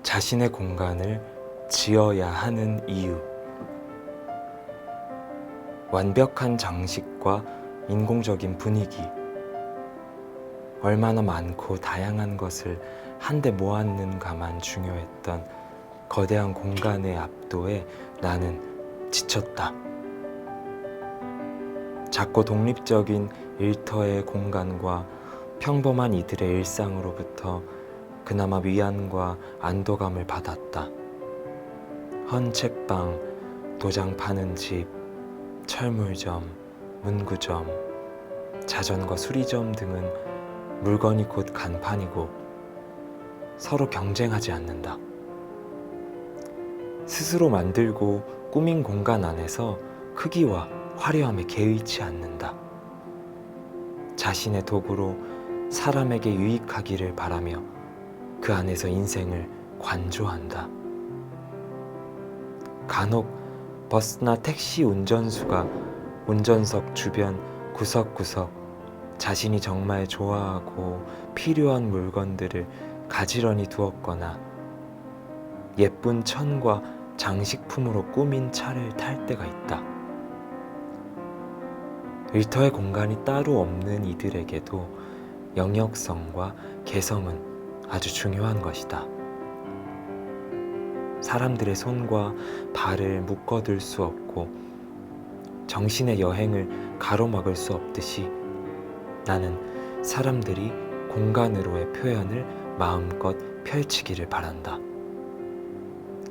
자신의 공간을 지어야 하는 이유. 완벽한 장식과 인공적인 분위기. 얼마나 많고 다양한 것을 한데 모았는가만 중요했던 거대한 공간의 압도에 나는 지쳤다. 작고 독립적인 일터의 공간과 평범한 이들의 일상으로부터 그나마 위안과 안도감을 받았다. 헌 책방, 도장 파는 집, 철물점, 문구점, 자전거 수리점 등은 물건이 곧 간판이고 서로 경쟁하지 않는다. 스스로 만들고 꾸민 공간 안에서 크기와 화려함에 개의치 않는다. 자신의 도구로 사람에게 유익하기를 바라며 그 안에서 인생을 관조한다. 간혹 버스나 택시 운전수가 운전석 주변 구석구석 자신이 정말 좋아하고 필요한 물건들을 가지런히 두었거나 예쁜 천과 장식품으로 꾸민 차를 탈 때가 있다. 일터의 공간이 따로 없는 이들에게도 영역성과 개성은 아주 중요한 것이다. 사람들의 손과 발을 묶어둘 수 없고 정신의 여행을 가로막을 수 없듯이 나는 사람들이 공간으로의 표현을 마음껏 펼치기를 바란다.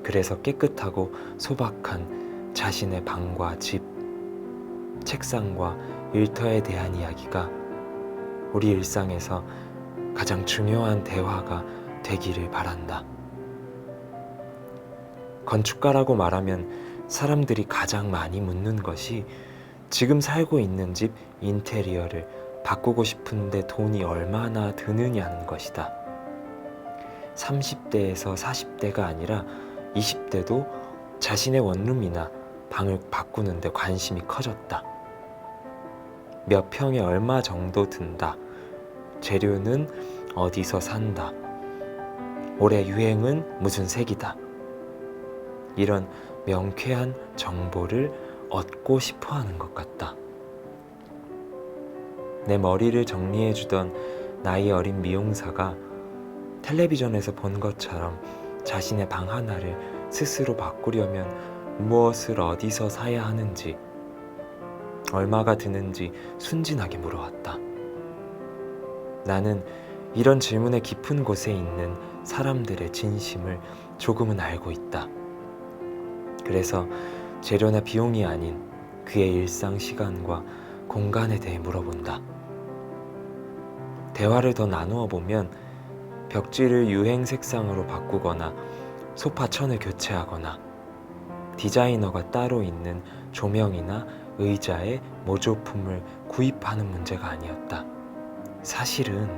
그래서 깨끗하고 소박한 자신의 방과 집, 책상과 일터에 대한 이야기가 우리 일상에서 가장 중요한 대화가 되기를 바란다. 건축가라고 말하면 사람들이 가장 많이 묻는 것이 지금 살고 있는 집 인테리어를 바꾸고 싶은데 돈이 얼마나 드느냐는 것이다. 30대에서 40대가 아니라 20대도 자신의 원룸이나 방을 바꾸는데 관심이 커졌다. 몇 평에 얼마 정도 든다. 재료는 어디서 산다. 올해 유행은 무슨 색이다. 이런 명쾌한 정보를 얻고 싶어 하는 것 같다. 내 머리를 정리해주던 나이 어린 미용사가 텔레비전에서 본 것처럼 자신의 방 하나를 스스로 바꾸려면 무엇을 어디서 사야 하는지, 얼마가 드는지 순진하게 물어왔다. 나는 이런 질문의 깊은 곳에 있는 사람들의 진심을 조금은 알고 있다. 그래서 재료나 비용이 아닌 그의 일상 시간과 공간에 대해 물어본다. 대화를 더 나누어 보면 벽지를 유행 색상으로 바꾸거나 소파 천을 교체하거나 디자이너가 따로 있는 조명이나 의자의 모조품을 구입하는 문제가 아니었다. 사실은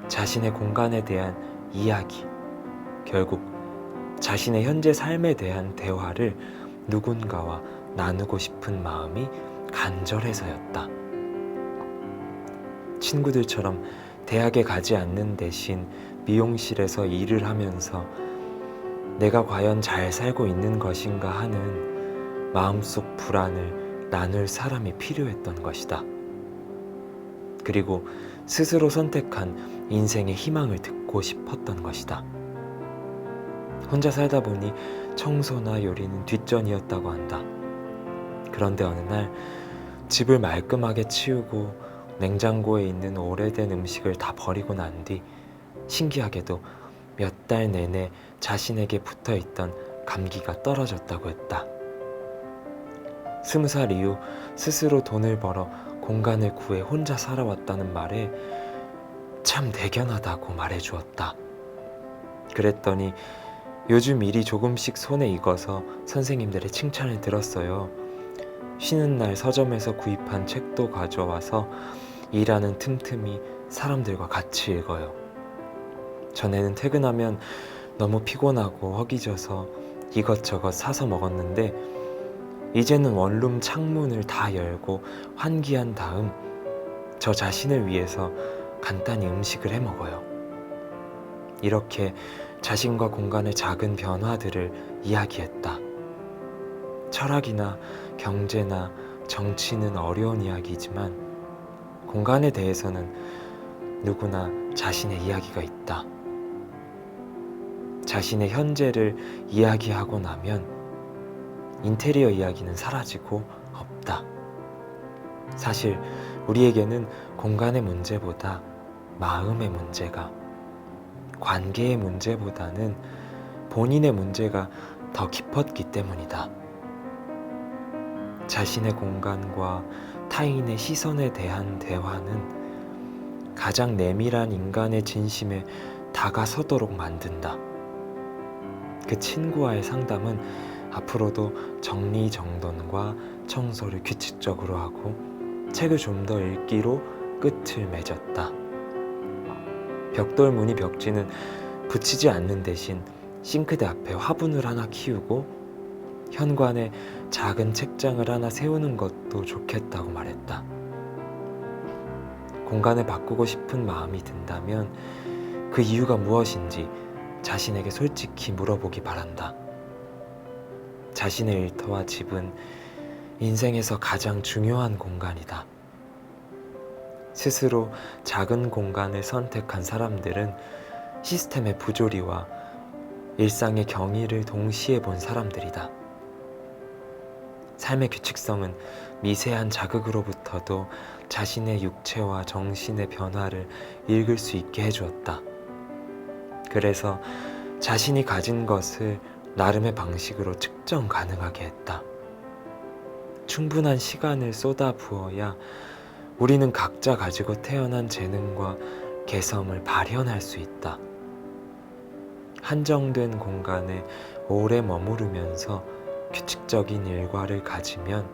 자신의 공간에 대한 이야기, 결국 자신의 현재 삶에 대한 대화를 누군가와 나누고 싶은 마음이 간절해서였다. 친구들처럼 대학에 가지 않는 대신 미용실에서 일을 하면서 내가 과연 잘 살고 있는 것인가 하는 마음속 불안을 나눌 사람이 필요했던 것이다. 그리고 스스로 선택한 인생의 희망을 듣고 싶었던 것이다. 혼자 살다 보니 청소나 요리는 뒷전이었다고 한다. 그런데 어느 날 집을 말끔하게 치우고 냉장고에 있는 오래된 음식을 다 버리고 난 뒤 신기하게도 몇 달 내내 자신에게 붙어있던 감기가 떨어졌다고 했다. 20살 이후 스스로 돈을 벌어 공간을 구해 혼자 살아왔다는 말에 참 대견하다고 말해주었다. 그랬더니 요즘 일이 조금씩 손에 익어서 선생님들의 칭찬을 들었어요. 쉬는 날 서점에서 구입한 책도 가져와서 일하는 틈틈이 사람들과 같이 읽어요. 전에는 퇴근하면 너무 피곤하고 허기져서 이것저것 사서 먹었는데 이제는 원룸 창문을 다 열고 환기한 다음 저 자신을 위해서 간단히 음식을 해 먹어요. 이렇게 자신과 공간의 작은 변화들을 이야기했다. 철학이나 경제나 정치는 어려운 이야기이지만 공간에 대해서는 누구나 자신의 이야기가 있다. 자신의 현재를 이야기하고 나면 인테리어 이야기는 사라지고 없다. 사실 우리에게는 공간의 문제보다 마음의 문제가, 관계의 문제보다는 본인의 문제가 더 깊었기 때문이다. 자신의 공간과 타인의 시선에 대한 대화는 가장 내밀한 인간의 진심에 다가서도록 만든다. 그 친구와의 상담은 앞으로도 정리정돈과 청소를 규칙적으로 하고 책을 좀 더 읽기로 끝을 맺었다. 벽돌 무늬 벽지는 붙이지 않는 대신 싱크대 앞에 화분을 하나 키우고 현관에 작은 책장을 하나 세우는 것도 좋겠다고 말했다. 공간을 바꾸고 싶은 마음이 든다면 그 이유가 무엇인지 자신에게 솔직히 물어보기 바란다. 자신의 일터와 집은 인생에서 가장 중요한 공간이다. 스스로 작은 공간을 선택한 사람들은 시스템의 부조리와 일상의 경이를 동시에 본 사람들이다. 삶의 규칙성은 미세한 자극으로부터도 자신의 육체와 정신의 변화를 읽을 수 있게 해주었다. 그래서 자신이 가진 것을 나름의 방식으로 측정 가능하게 했다. 충분한 시간을 쏟아부어야 우리는 각자 가지고 태어난 재능과 개성을 발현할 수 있다. 한정된 공간에 오래 머무르면서 규칙적인 일과를 가지면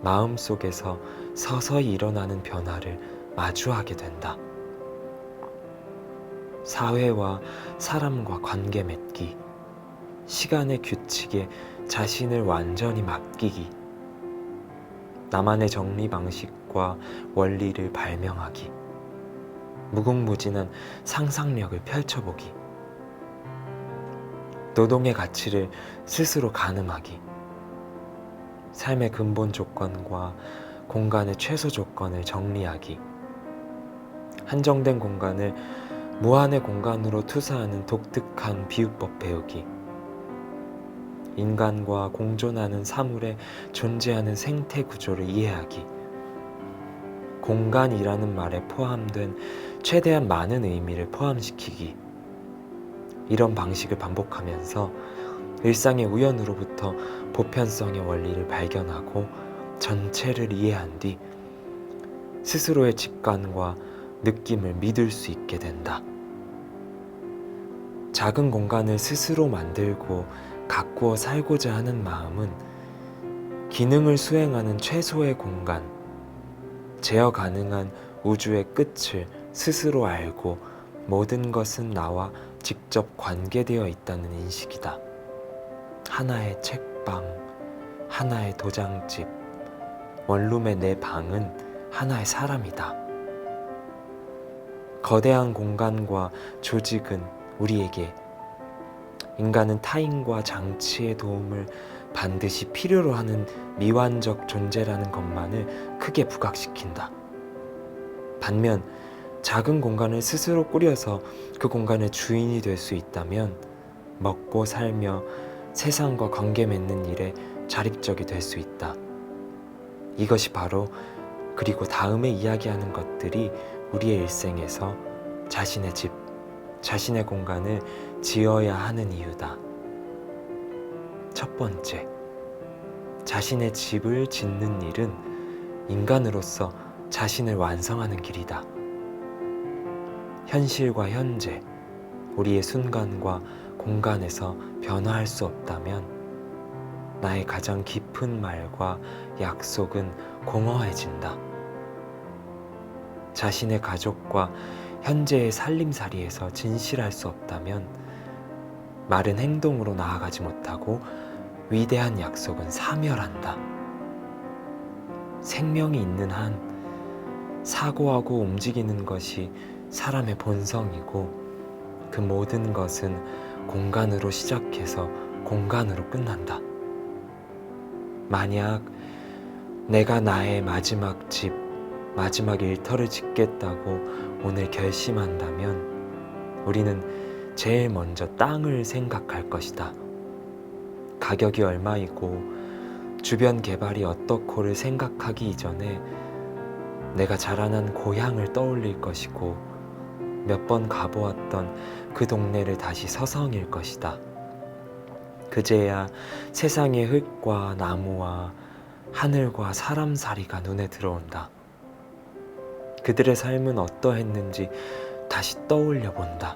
마음속에서 서서히 일어나는 변화를 마주하게 된다. 사회와 사람과 관계 맺기, 시간의 규칙에 자신을 완전히 맡기기, 나만의 정리 방식과 원리를 발명하기, 무궁무진한 상상력을 펼쳐보기, 노동의 가치를 스스로 가늠하기, 삶의 근본 조건과 공간의 최소 조건을 정리하기, 한정된 공간을 무한의 공간으로 투사하는 독특한 비유법 배우기, 인간과 공존하는 사물에 존재하는 생태 구조를 이해하기, 공간이라는 말에 포함된 최대한 많은 의미를 포함시키기, 이런 방식을 반복하면서 일상의 우연으로부터 보편성의 원리를 발견하고 전체를 이해한 뒤 스스로의 직관과 느낌을 믿을 수 있게 된다. 작은 공간을 스스로 만들고 가꾸어 살고자 하는 마음은 기능을 수행하는 최소의 공간, 제어 가능한 우주의 끝을 스스로 알고 모든 것은 나와 직접 관계되어 있다는 인식이다. 하나의 책방, 하나의 도장집, 원룸의 내 방은 하나의 사람이다. 거대한 공간과 조직은 우리에게 인간은 타인과 장치의 도움을 반드시 필요로 하는 미완적 존재라는 것만을 크게 부각시킨다. 반면 작은 공간을 스스로 꾸려서 그 공간의 주인이 될 수 있다면 먹고 살며 세상과 관계 맺는 일에 자립적이 될 수 있다. 이것이 바로 그리고 다음에 이야기하는 것들이 우리의 일생에서 자신의 집, 자신의 공간을 지어야 하는 이유다. 첫 번째, 자신의 집을 짓는 일은 인간으로서 자신을 완성하는 길이다. 현실과 현재, 우리의 순간과 공간에서 변화할 수 없다면 나의 가장 깊은 말과 약속은 공허해진다. 자신의 가족과 현재의 살림살이에서 진실할 수 없다면 말은 행동으로 나아가지 못하고 위대한 약속은 사멸한다. 생명이 있는 한 사고하고 움직이는 것이 사람의 본성이고 그 모든 것은 공간으로 시작해서 공간으로 끝난다. 만약 내가 나의 마지막 집, 마지막 일터를 짓겠다고 오늘 결심한다면 우리는 제일 먼저 땅을 생각할 것이다. 가격이 얼마이고 주변 개발이 어떻고를 생각하기 이전에 내가 자라난 고향을 떠올릴 것이고 몇 번 가보았던 그 동네를 다시 서성일 것이다. 그제야 세상의 흙과 나무와 하늘과 사람살이가 눈에 들어온다. 그들의 삶은 어떠했는지 다시 떠올려 본다.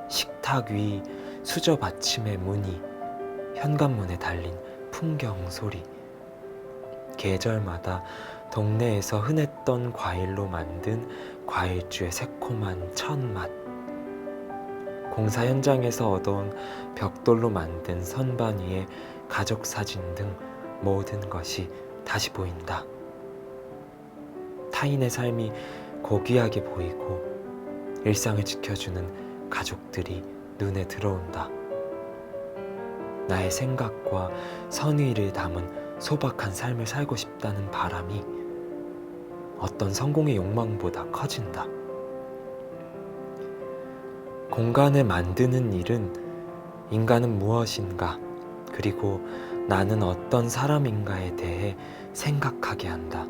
식탁 위 수저 받침의 무늬, 현관문에 달린 풍경 소리, 계절마다 동네에서 흔했던 과일로 만든 과일주의 새콤한 첫 맛, 공사 현장에서 얻어온 벽돌로 만든 선반 위의 가족 사진 등 모든 것이 다시 보인다. 타인의 삶이 고귀하게 보이고 일상을 지켜주는 가족들이 눈에 들어온다. 나의 생각과 선의를 담은 소박한 삶을 살고 싶다는 바람이 어떤 성공의 욕망보다 커진다. 공간을 만드는 일은 인간은 무엇인가, 그리고 나는 어떤 사람인가에 대해 생각하게 한다.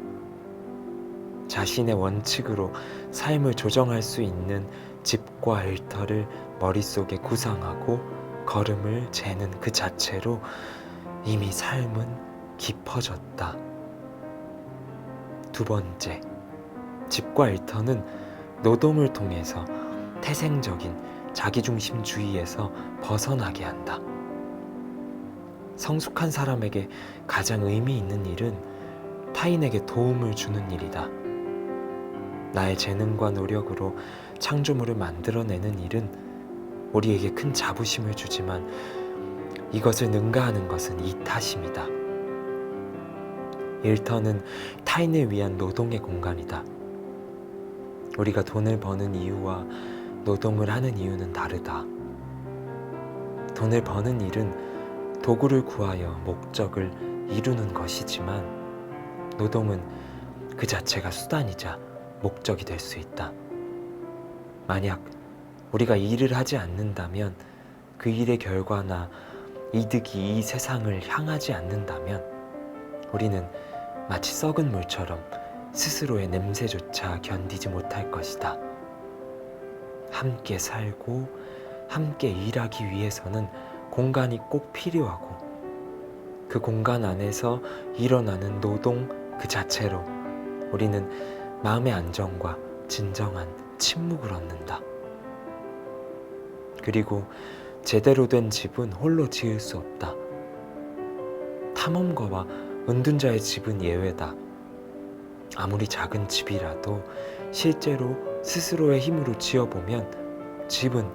자신의 원칙으로 삶을 조정할 수 있는 집과 일터를 머릿속에 구상하고 걸음을 재는 그 자체로 이미 삶은 깊어졌다. 두 번째, 집과 일터는 노동을 통해서 태생적인 자기중심주의에서 벗어나게 한다. 성숙한 사람에게 가장 의미 있는 일은 타인에게 도움을 주는 일이다. 나의 재능과 노력으로 창조물을 만들어내는 일은 우리에게 큰 자부심을 주지만 이것을 능가하는 것은 이타심이다. 일터는 타인을 위한 노동의 공간이다. 우리가 돈을 버는 이유와 노동을 하는 이유는 다르다. 돈을 버는 일은 도구를 구하여 목적을 이루는 것이지만 노동은 그 자체가 수단이자 목적이 될 수 있다. 만약 우리가 일을 하지 않는다면 그 일의 결과나 이득이 이 세상을 향하지 않는다면 우리는 마치 썩은 물처럼 스스로의 냄새조차 견디지 못할 것이다. 함께 살고 함께 일하기 위해서는 공간이 꼭 필요하고 그 공간 안에서 일어나는 노동 그 자체로 우리는 마음의 안정과 진정한 침묵을 얻는다. 그리고 제대로 된 집은 홀로 지을 수 없다. 탐험가와 은둔자의 집은 예외다. 아무리 작은 집이라도 실제로 스스로의 힘으로 지어보면 집은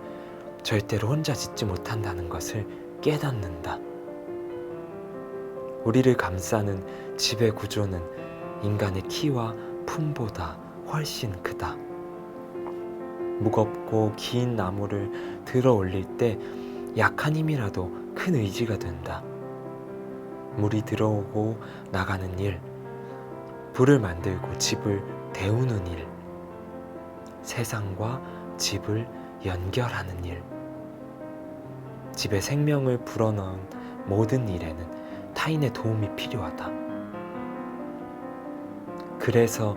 절대로 혼자 짓지 못한다는 것을 깨닫는다. 우리를 감싸는 집의 구조는 인간의 키와 품보다 훨씬 크다. 무겁고 긴 나무를 들어 올릴 때 약한 힘이라도 큰 의지가 된다. 물이 들어오고 나가는 일, 불을 만들고 집을 데우는 일, 세상과 집을 연결하는 일, 집에 생명을 불어넣은 모든 일에는 타인의 도움이 필요하다. 그래서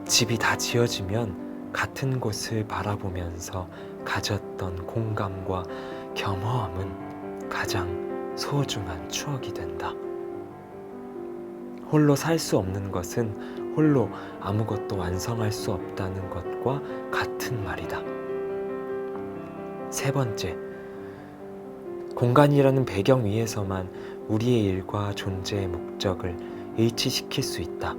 집이 다 지어지면 같은 곳을 바라보면서 가졌던 공감과 겸허함은 가장 소중한 추억이 된다. 홀로 살 수 없는 것은 홀로 아무것도 완성할 수 없다는 것과 같은 말이다. 세 번째, 공간이라는 배경 위에서만 우리의 일과 존재의 목적을 일치시킬 수 있다.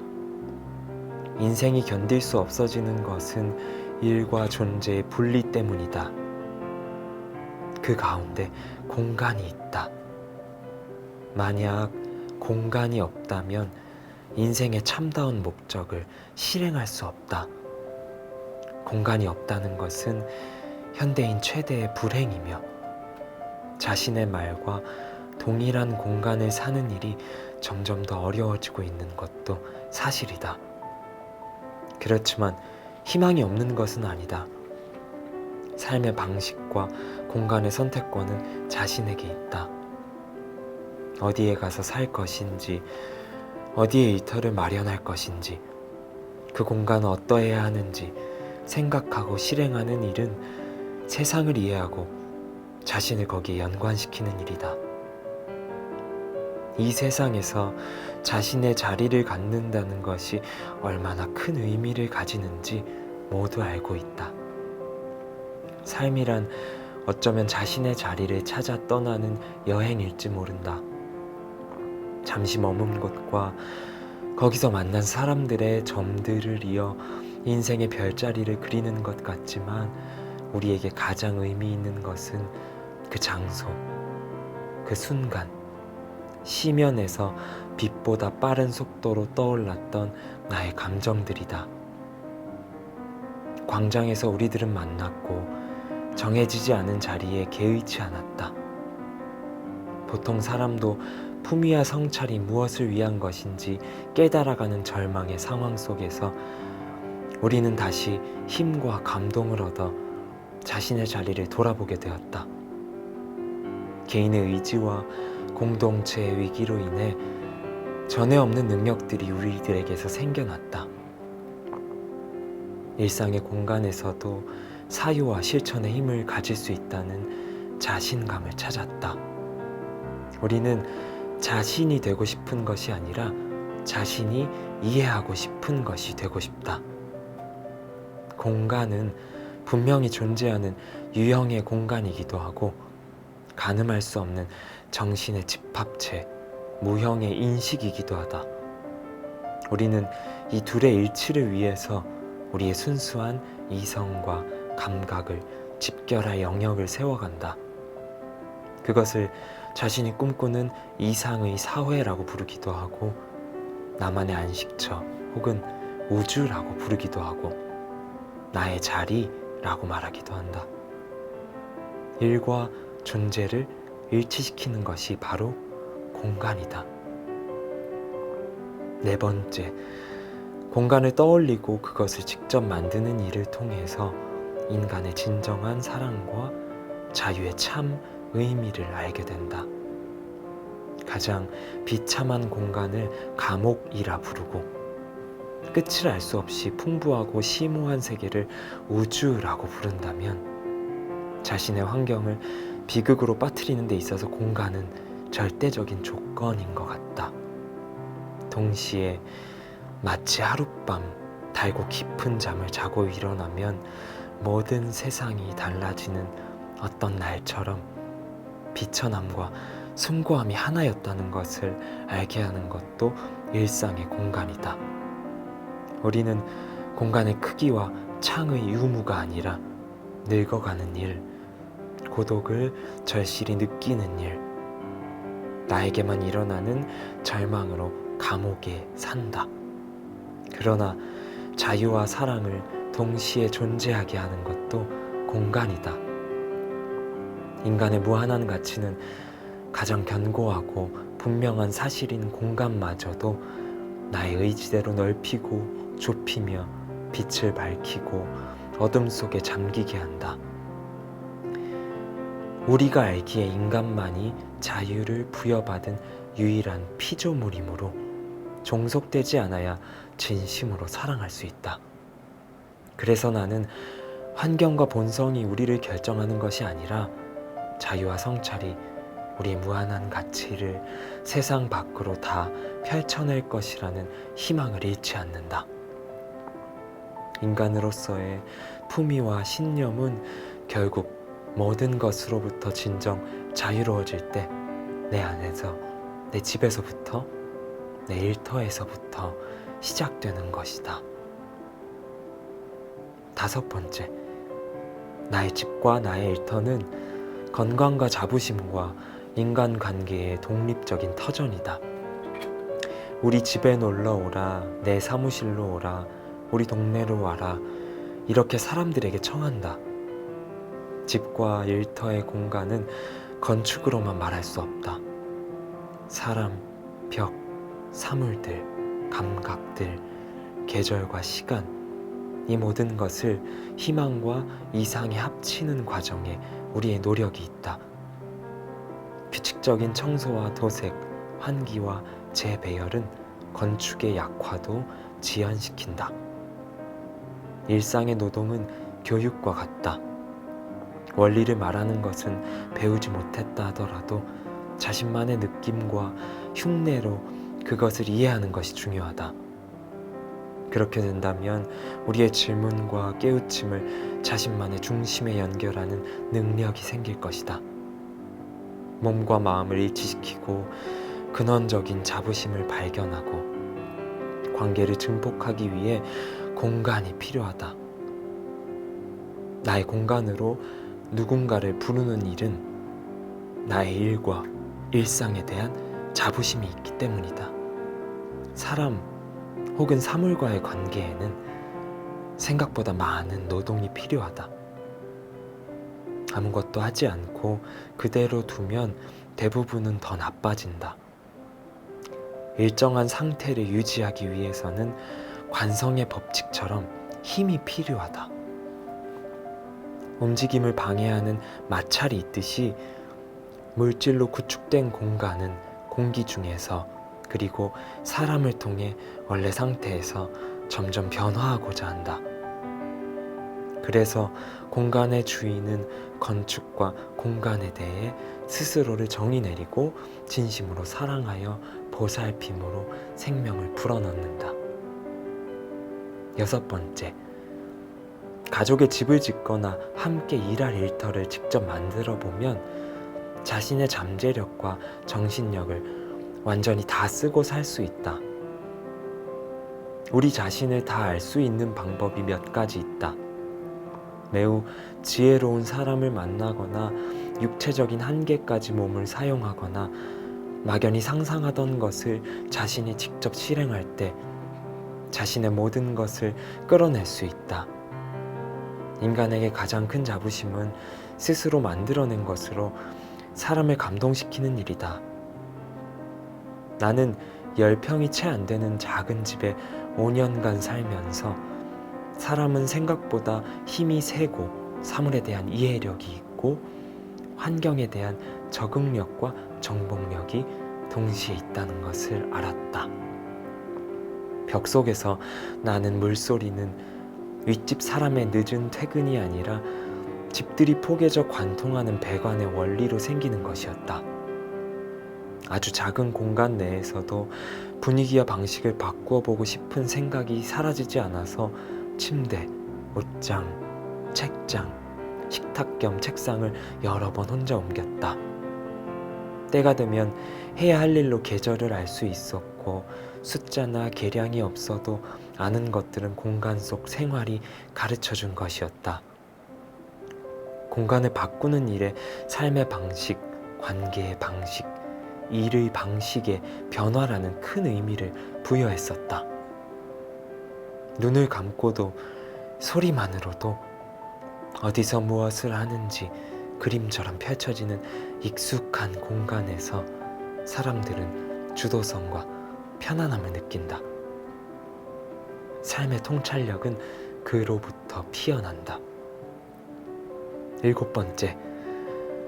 인생이 견딜 수 없어지는 것은 일과 존재의 분리 때문이다. 그 가운데 공간이 있다. 만약 공간이 없다면 인생의 참다운 목적을 실행할 수 없다. 공간이 없다는 것은 현대인 최대의 불행이며 자신의 말과 동일한 공간을 사는 일이 점점 더 어려워지고 있는 것도 사실이다. 그렇지만 희망이 없는 것은 아니다. 삶의 방식과 공간의 선택권은 자신에게 있다. 어디에 가서 살 것인지, 어디에 일터를 마련할 것인지, 그 공간은 어떠해야 하는지 생각하고 실행하는 일은 세상을 이해하고 자신을 거기에 연관시키는 일이다. 이 세상에서 자신의 자리를 갖는다는 것이 얼마나 큰 의미를 가지는지 모두 알고 있다. 삶이란 어쩌면 자신의 자리를 찾아 떠나는 여행일지 모른다. 잠시 머문 곳과 거기서 만난 사람들의 점들을 이어 인생의 별자리를 그리는 것 같지만 우리에게 가장 의미 있는 것은 그 장소, 그 순간, 시면에서 빛보다 빠른 속도로 떠올랐던 나의 감정들이다. 광장에서 우리들은 만났고 정해지지 않은 자리에 개의치 않았다. 보통 사람도 품위와 성찰이 무엇을 위한 것인지 깨달아가는 절망의 상황 속에서 우리는 다시 힘과 감동을 얻어 자신의 자리를 돌아보게 되었다. 개인의 의지와 공동체의 위기로 인해 전에 없는 능력들이 우리들에게서 생겨났다. 일상의 공간에서도 사유와 실천의 힘을 가질 수 있다는 자신감을 찾았다. 우리는 자신이 되고 싶은 것이 아니라 자신이 이해하고 싶은 것이 되고 싶다. 공간은 분명히 존재하는 유형의 공간이기도 하고 가늠할 수 없는 정신의 집합체, 무형의 인식이기도 하다. 우리는 이 둘의 일치를 위해서 우리의 순수한 이성과 감각을 집결할 영역을 세워간다. 그것을 자신이 꿈꾸는 이상의 사회라고 부르기도 하고 나만의 안식처 혹은 우주라고 부르기도 하고 나의 자리라고 말하기도 한다. 일과 존재를 일치시키는 것이 바로 공간이다. 네 번째, 공간을 떠올리고 그것을 직접 만드는 일을 통해서 인간의 진정한 사랑과 자유의 참 의미를 알게 된다. 가장 비참한 공간을 감옥이라 부르고 끝을 알 수 없이 풍부하고 심오한 세계를 우주라고 부른다면 자신의 환경을 비극으로 빠뜨리는 데 있어서 공간은 절대적인 조건인 것 같다. 동시에 마치 하룻밤 달고 깊은 잠을 자고 일어나면 모든 세상이 달라지는 어떤 날처럼 비천함과 숭고함이 하나였다는 것을 알게 하는 것도 일상의 공간이다. 우리는 공간의 크기와 창의 유무가 아니라 늙어가는 일, 고독을 절실히 느끼는 일, 나에게만 일어나는 절망으로 감옥에 산다. 그러나 자유와 사랑을 동시에 존재하게 하는 것도 공간이다. 인간의 무한한 가치는 가장 견고하고 분명한 사실인 공간마저도 나의 의지대로 넓히고 좁히며 빛을 밝히고 어둠 속에 잠기게 한다. 우리가 알기에 인간만이 자유를 부여받은 유일한 피조물이므로 종속되지 않아야 진심으로 사랑할 수 있다. 그래서 나는 환경과 본성이 우리를 결정하는 것이 아니라 자유와 성찰이 우리의 무한한 가치를 세상 밖으로 다 펼쳐낼 것이라는 희망을 잃지 않는다. 인간으로서의 품위와 신념은 결국 모든 것으로부터 진정 자유로워질 때 내 안에서, 내 집에서부터, 내 일터에서부터 시작되는 것이다. 다섯 번째, 나의 집과 나의 일터는 건강과 자부심과 인간관계의 독립적인 터전이다. 우리 집에 놀러 오라, 내 사무실로 오라, 우리 동네로 와라, 이렇게 사람들에게 청한다. 집과 일터의 공간은 건축으로만 말할 수 없다. 사람, 벽, 사물들, 감각들, 계절과 시간, 이 모든 것을 희망과 이상에 합치는 과정에 우리의 노력이 있다. 규칙적인 청소와 도색, 환기와 재배열은 건축의 약화도 지연시킨다. 일상의 노동은 교육과 같다. 원리를 말하는 것은 배우지 못했다 하더라도 자신만의 느낌과 흉내로 그것을 이해하는 것이 중요하다. 그렇게 된다면 우리의 질문과 깨우침을 자신만의 중심에 연결하는 능력이 생길 것이다. 몸과 마음을 일치시키고 근원적인 자부심을 발견하고 관계를 증폭하기 위해 공간이 필요하다. 나의 공간으로 누군가를 부르는 일은 나의 일과 일상에 대한 자부심이 있기 때문이다. 사람 혹은 사물과의 관계에는 생각보다 많은 노동이 필요하다. 아무것도 하지 않고 그대로 두면 대부분은 더 나빠진다. 일정한 상태를 유지하기 위해서는 관성의 법칙처럼 힘이 필요하다. 움직임을 방해하는 마찰이 있듯이 물질로 구축된 공간은 공기 중에서 그리고 사람을 통해 원래 상태에서 점점 변화하고자 한다. 그래서 공간의 주인은 건축과 공간에 대해 스스로를 정의 내리고 진심으로 사랑하여 보살핌으로 생명을 불어넣는다. 6번째, 가족의 집을 짓거나 함께 일할 일터를 직접 만들어 보면 자신의 잠재력과 정신력을 완전히 다 쓰고 살 수 있다. 우리 자신을 다 알 수 있는 방법이 몇 가지 있다. 매우 지혜로운 사람을 만나거나 육체적인 한계까지 몸을 사용하거나 막연히 상상하던 것을 자신이 직접 실행할 때 자신의 모든 것을 끌어낼 수 있다. 인간에게 가장 큰 자부심은 스스로 만들어낸 것으로 사람을 감동시키는 일이다. 나는 10평이 채 안 되는 작은 집에 5년간 살면서 사람은 생각보다 힘이 세고 사물에 대한 이해력이 있고 환경에 대한 적응력과 정복력이 동시에 있다는 것을 알았다. 벽 속에서 나는 물소리는 윗집 사람의 늦은 퇴근이 아니라 집들이 포개져 관통하는 배관의 원리로 생기는 것이었다. 아주 작은 공간 내에서도 분위기와 방식을 바꾸어 보고 싶은 생각이 사라지지 않아서 침대, 옷장, 책장, 식탁 겸 책상을 여러 번 혼자 옮겼다. 때가 되면 해야 할 일로 계절을 알 수 있었고 숫자나 계량이 없어도 아는 것들은 공간 속 생활이 가르쳐준 것이었다. 공간을 바꾸는 일에 삶의 방식, 관계의 방식, 일의 방식의 변화라는 큰 의미를 부여했었다. 눈을 감고도 소리만으로도 어디서 무엇을 하는지 그림처럼 펼쳐지는 익숙한 공간에서 사람들은 주도성과 편안함을 느낀다. 삶의 통찰력은 그로부터 피어난다. 7번째,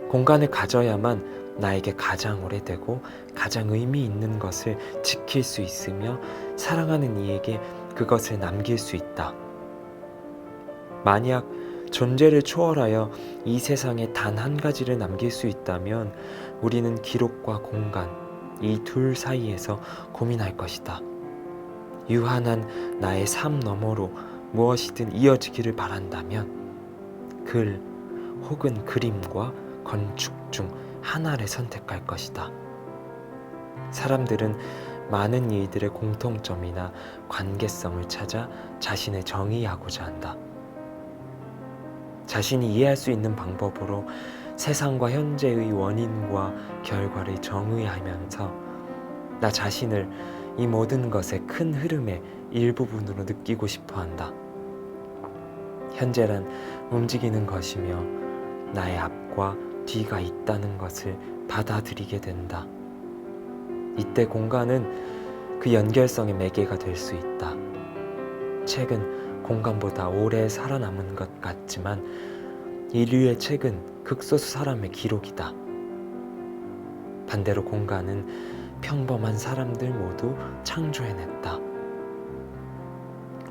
공간을 가져야만 나에게 가장 오래되고 가장 의미 있는 것을 지킬 수 있으며 사랑하는 이에게 그것을 남길 수 있다. 만약 존재를 초월하여 이 세상에 단 한 가지를 남길 수 있다면 우리는 기록과 공간, 이 둘 사이에서 고민할 것이다. 유한한 나의 삶 너머로 무엇이든 이어지기를 바란다면 글 혹은 그림과 건축 중 하나를 선택할 것이다. 사람들은 많은 일들의 공통점이나 관계성을 찾아 자신을 정의하고자 한다. 자신이 이해할 수 있는 방법으로 세상과 현재의 원인과 결과를 정의하면서 나 자신을 이 모든 것의 큰 흐름의 일부분으로 느끼고 싶어 한다. 현재란 움직이는 것이며 나의 앞과 뒤가 있다는 것을 받아들이게 된다. 이때 공간은 그 연결성의 매개가 될 수 있다. 책은 공간보다 오래 살아남은 것 같지만 인류의 책은 극소수 사람의 기록이다. 반대로 공간은 평범한 사람들 모두 창조해냈다.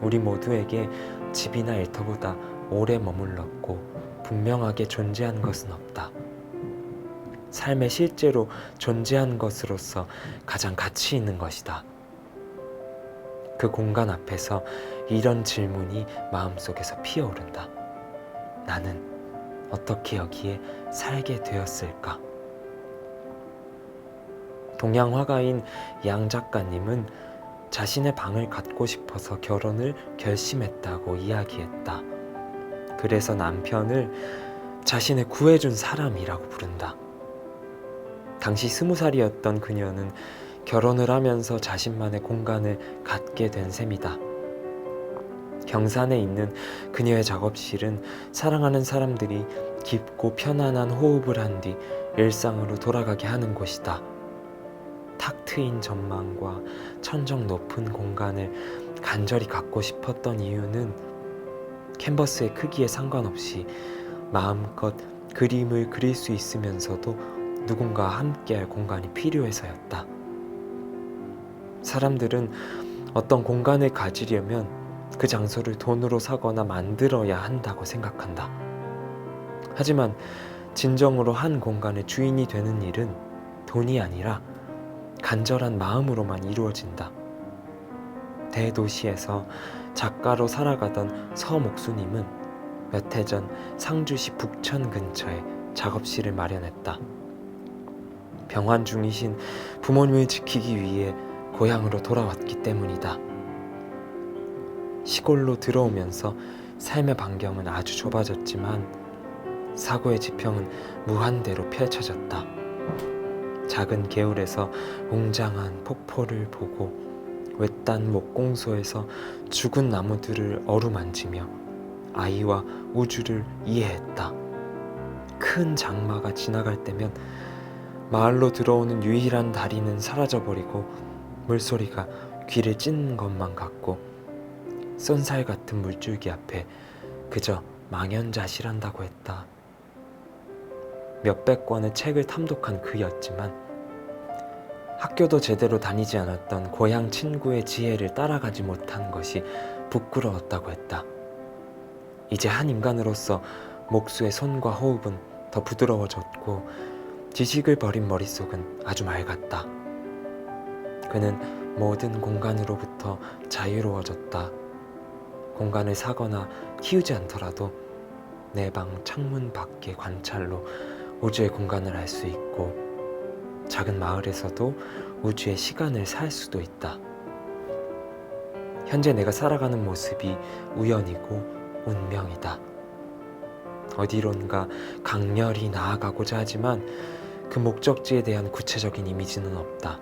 우리 모두에게 집이나 일터보다 오래 머물렀고 분명하게 존재한 것은 없다. 삶에 실제로 존재한 것으로서 가장 가치 있는 것이다. 그 공간 앞에서 이런 질문이 마음속에서 피어오른다. 나는 어떻게 여기에 살게 되었을까? 동양 화가인 양 작가님은 자신의 방을 갖고 싶어서 결혼을 결심했다고 이야기했다. 그래서 남편을 자신을 구해준 사람이라고 부른다. 당시 20살이었던 그녀는 결혼을 하면서 자신만의 공간을 갖게 된 셈이다. 경산에 있는 그녀의 작업실은 사랑하는 사람들이 깊고 편안한 호흡을 한 뒤 일상으로 돌아가게 하는 곳이다. 탁 트인 전망과 천정 높은 공간을 간절히 갖고 싶었던 이유는 캔버스의 크기에 상관없이 마음껏 그림을 그릴 수 있으면서도 누군가와 함께할 공간이 필요해서였다. 사람들은 어떤 공간을 가지려면 그 장소를 돈으로 사거나 만들어야 한다고 생각한다. 하지만 진정으로 한 공간의 주인이 되는 일은 돈이 아니라 간절한 마음으로만 이루어진다. 대도시에서 작가로 살아가던 서목수님은 몇 해 전 상주시 북천 근처에 작업실을 마련했다. 병환 중이신 부모님을 지키기 위해 고향으로 돌아왔기 때문이다. 시골로 들어오면서 삶의 반경은 아주 좁아졌지만 사고의 지평은 무한대로 펼쳐졌다. 작은 개울에서 웅장한 폭포를 보고 외딴 목공소에서 죽은 나무들을 어루만지며 아이와 우주를 이해했다. 큰 장마가 지나갈 때면 마을로 들어오는 유일한 다리는 사라져버리고 물소리가 귀를 찢는 것만 같고 쏜살 같은 물줄기 앞에 그저 망연자실한다고 했다. 몇백 권의 책을 탐독한 그였지만 학교도 제대로 다니지 않았던 고향 친구의 지혜를 따라가지 못한 것이 부끄러웠다고 했다. 이제 한 인간으로서 목수의 손과 호흡은 더 부드러워졌고 지식을 버린 머릿속은 아주 맑았다. 그는 모든 공간으로부터 자유로워졌다. 공간을 사거나 키우지 않더라도 내 방 창문 밖의 관찰로 우주의 공간을 알 수 있고 작은 마을에서도 우주의 시간을 살 수도 있다. 현재 내가 살아가는 모습이 우연이고 운명이다. 어디론가 강렬히 나아가고자 하지만 그 목적지에 대한 구체적인 이미지는 없다.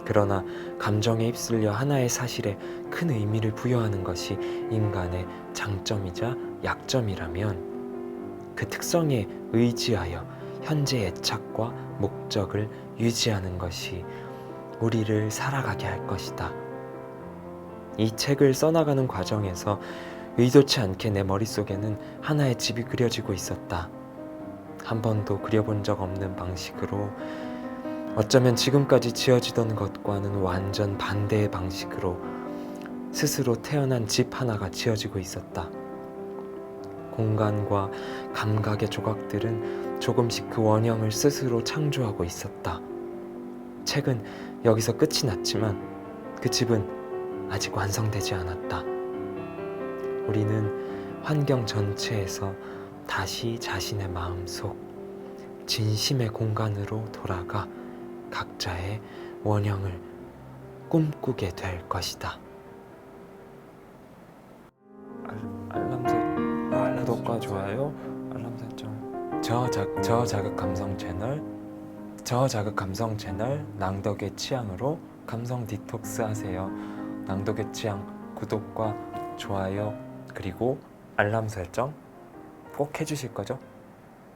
그러나 감정에 휩쓸려 하나의 사실에 큰 의미를 부여하는 것이 인간의 장점이자 약점이라면 그 특성에 의지하여 현재의 애착과 목적을 유지하는 것이 우리를 살아가게 할 것이다. 이 책을 써나가는 과정에서 의도치 않게 내 머릿속에는 하나의 집이 그려지고 있었다. 한 번도 그려본 적 없는 방식으로, 어쩌면 지금까지 지어지던 것과는 완전 반대의 방식으로 스스로 태어난 집 하나가 지어지고 있었다. 공간과 감각의 조각들은 조금씩 그 원형을 스스로 창조하고 있었다. 책은 여기서 끝이 났지만 그 집은 아직 완성되지 않았다. 우리는 환경 전체에서 다시 자신의 마음속 진심의 공간으로 돌아가 각자의 원형을 꿈꾸게 될 것이다. 구독과 좋아요, 알람 설정. 저자극 감성 채널 낭덕의 취향으로 감성 디톡스 하세요. 낭덕의 취향 구독과 좋아요 그리고 알람 설정 꼭 해주실 거죠?